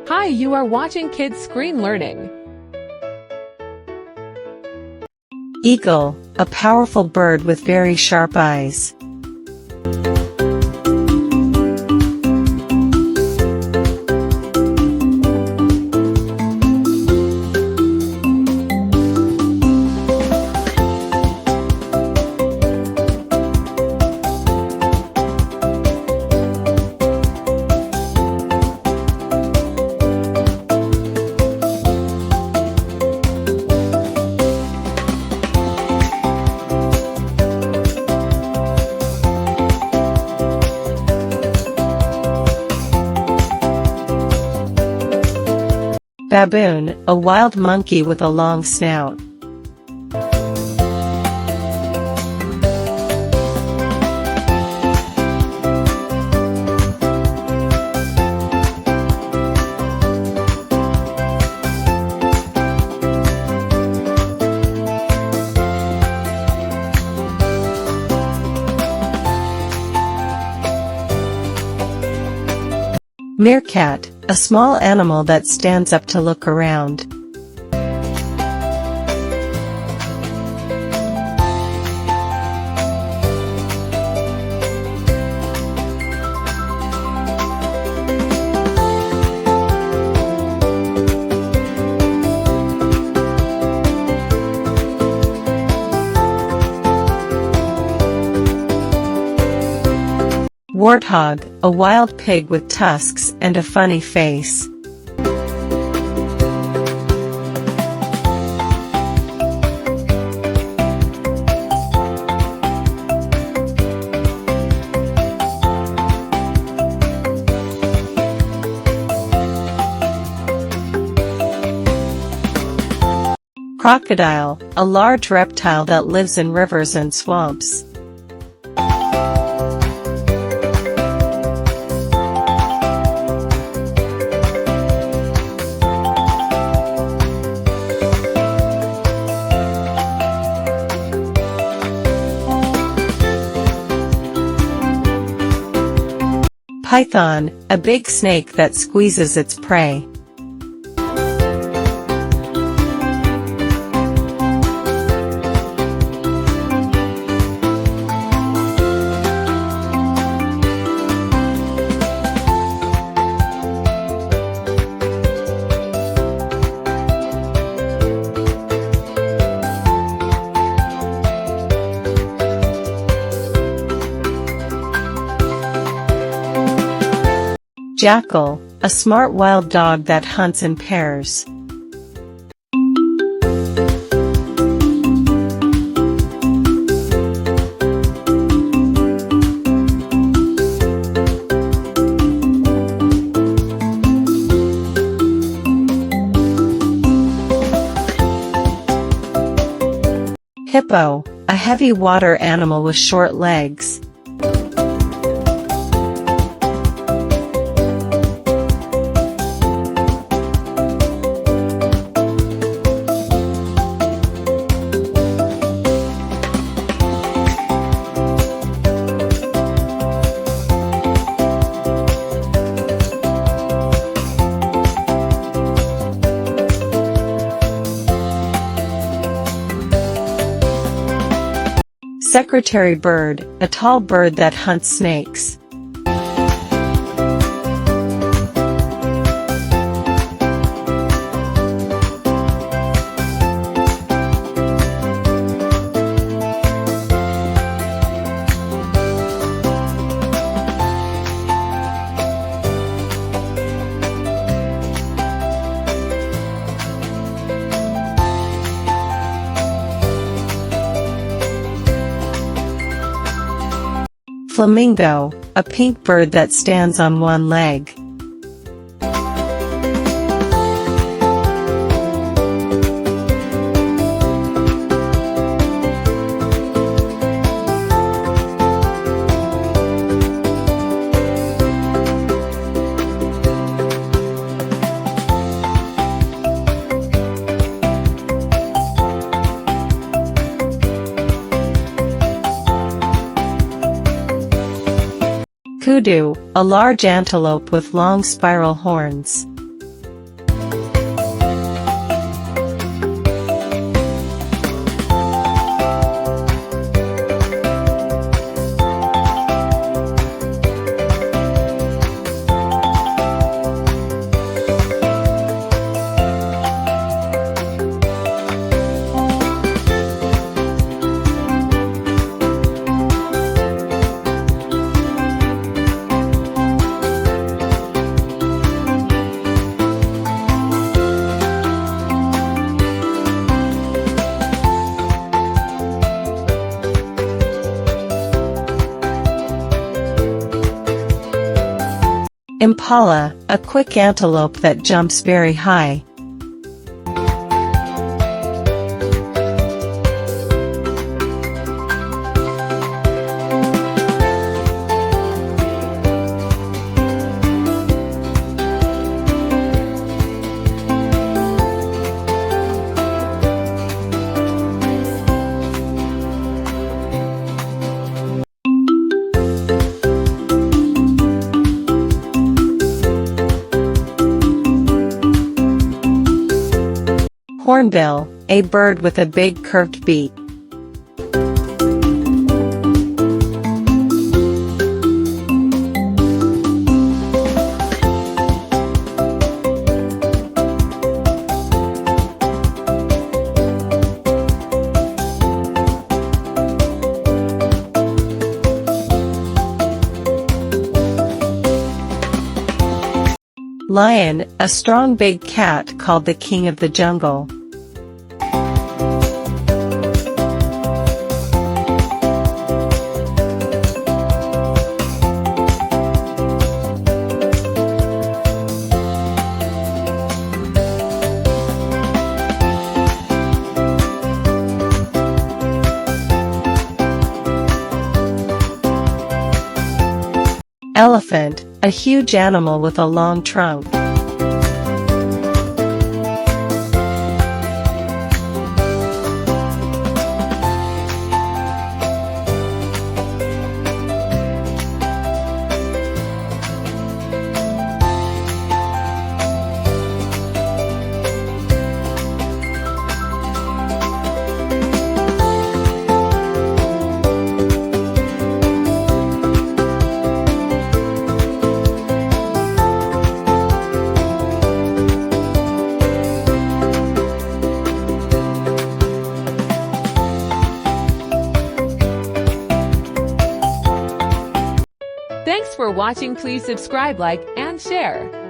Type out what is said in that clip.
Hi, you are watching Kids Screen Learning. Eagle, a powerful bird with very sharp eyes. Baboon, a wild monkey with a long snout. Meerkat, a small animal that stands up to look around. Warthog, a wild pig with tusks and a funny face. Crocodile, a large reptile that lives in rivers and swamps. Python, a big snake that squeezes its prey. Jackal, a smart wild dog that hunts in pairs. Hippo, a heavy water animal with short legs. Secretary bird, a tall bird that hunts snakes. Flamingo, a pink bird that stands on one leg. Kudu, a large antelope with long spiral horns. Impala, a quick antelope that jumps very high. Hornbill, a bird with a big curved beak. Lion, a strong big cat called the king of the jungle. Elephant, a huge animal with a long trunk. Thanks for watching. Please subscribe, like, and share.